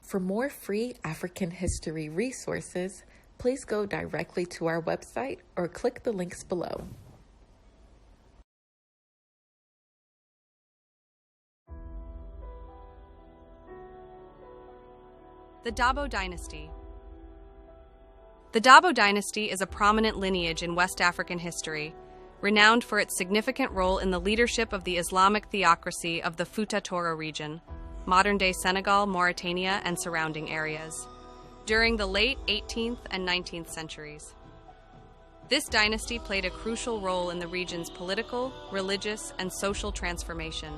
For more free African history resources, please go directly to our website or click the links below. The Dabo Dynasty. The Dabo Dynasty is a prominent lineage in West African history, renowned for its significant role in the leadership of the Islamic theocracy of the Fouta Toro region, modern-day Senegal, Mauritania, and surrounding areas, during the late 18th and 19th centuries. This dynasty played a crucial role in the region's political, religious, and social transformation,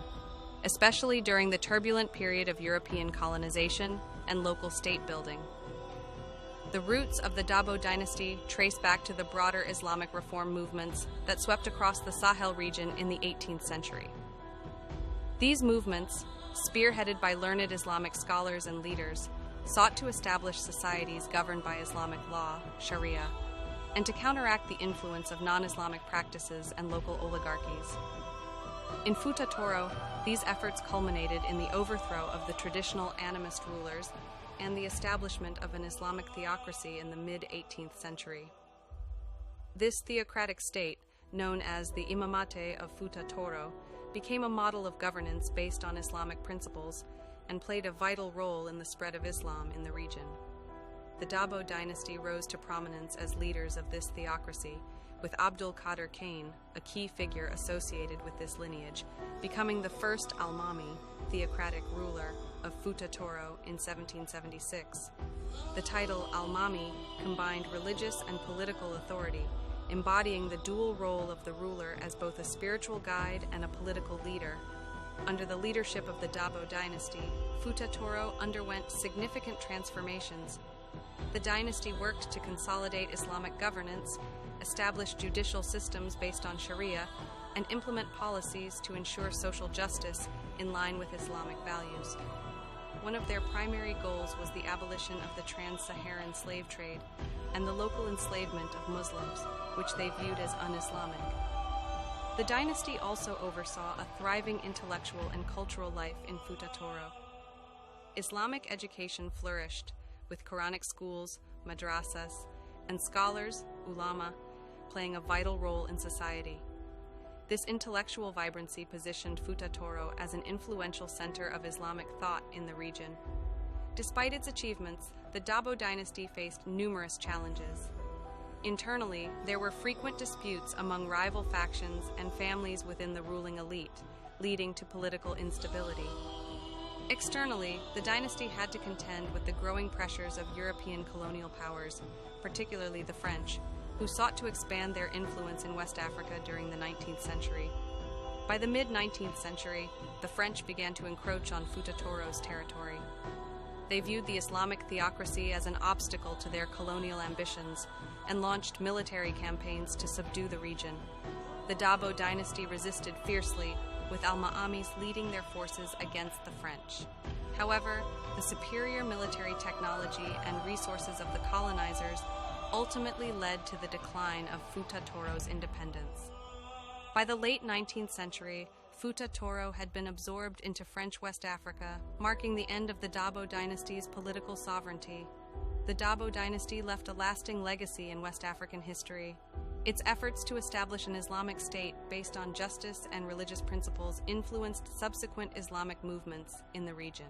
especially during the turbulent period of European colonization and local state building. The roots of the Dabo Dynasty trace back to the broader Islamic reform movements that swept across the Sahel region in the 18th century. These movements, spearheaded by learned Islamic scholars and leaders, sought to establish societies governed by Islamic law, Sharia, and to counteract the influence of non-Islamic practices and local oligarchies. In Fouta Toro, these efforts culminated in the overthrow of the traditional animist rulers and the establishment of an Islamic theocracy in the mid-18th century. This theocratic state, known as the Imamate of Fouta Toro, became a model of governance based on Islamic principles and played a vital role in the spread of Islam in the region. The Dabo Dynasty rose to prominence as leaders of this theocracy, with Abdul Qadir Kane, a key figure associated with this lineage, becoming the first Almami, theocratic ruler, of Fouta Toro in 1776. The title Almami combined religious and political authority, embodying the dual role of the ruler as both a spiritual guide and a political leader. Under the leadership of the Dabo Dynasty, Fouta Toro underwent significant transformations. The dynasty worked to consolidate Islamic governance, establish judicial systems based on Sharia, and implement policies to ensure social justice in line with Islamic values. One of their primary goals was the abolition of the trans-Saharan slave trade and the local enslavement of Muslims, which they viewed as un-Islamic. The dynasty also oversaw a thriving intellectual and cultural life in Fouta Toro. Islamic education flourished, with Quranic schools, madrasas, and scholars, ulama, playing a vital role in society. This intellectual vibrancy positioned Fouta Toro as an influential center of Islamic thought in the region. Despite its achievements, the Dabo Dynasty faced numerous challenges. Internally, there were frequent disputes among rival factions and families within the ruling elite, leading to political instability. Externally, the dynasty had to contend with the growing pressures of European colonial powers, particularly the French, who sought to expand their influence in West Africa during the 19th century. By the mid-19th century, the French began to encroach on Fouta Toro's territory. They viewed the Islamic theocracy as an obstacle to their colonial ambitions and launched military campaigns to subdue the region. The Dabo Dynasty resisted fiercely, with Al-Ma'amis leading their forces against the French. However, the superior military technology and resources of the colonizers ultimately led to the decline of Fouta Toro's independence. By the late 19th century, Fouta Toro had been absorbed into French West Africa, marking the end of the Dabo Dynasty's political sovereignty. The Dabo Dynasty left a lasting legacy in West African history. Its efforts to establish an Islamic state based on justice and religious principles influenced subsequent Islamic movements in the region.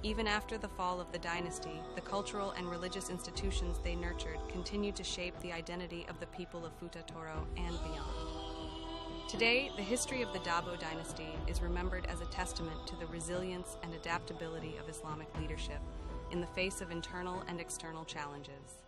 Even after the fall of the dynasty, the cultural and religious institutions they nurtured continued to shape the identity of the people of Fouta Toro and beyond. Today, the history of the Dabo Dynasty is remembered as a testament to the resilience and adaptability of Islamic leadership in the face of internal and external challenges.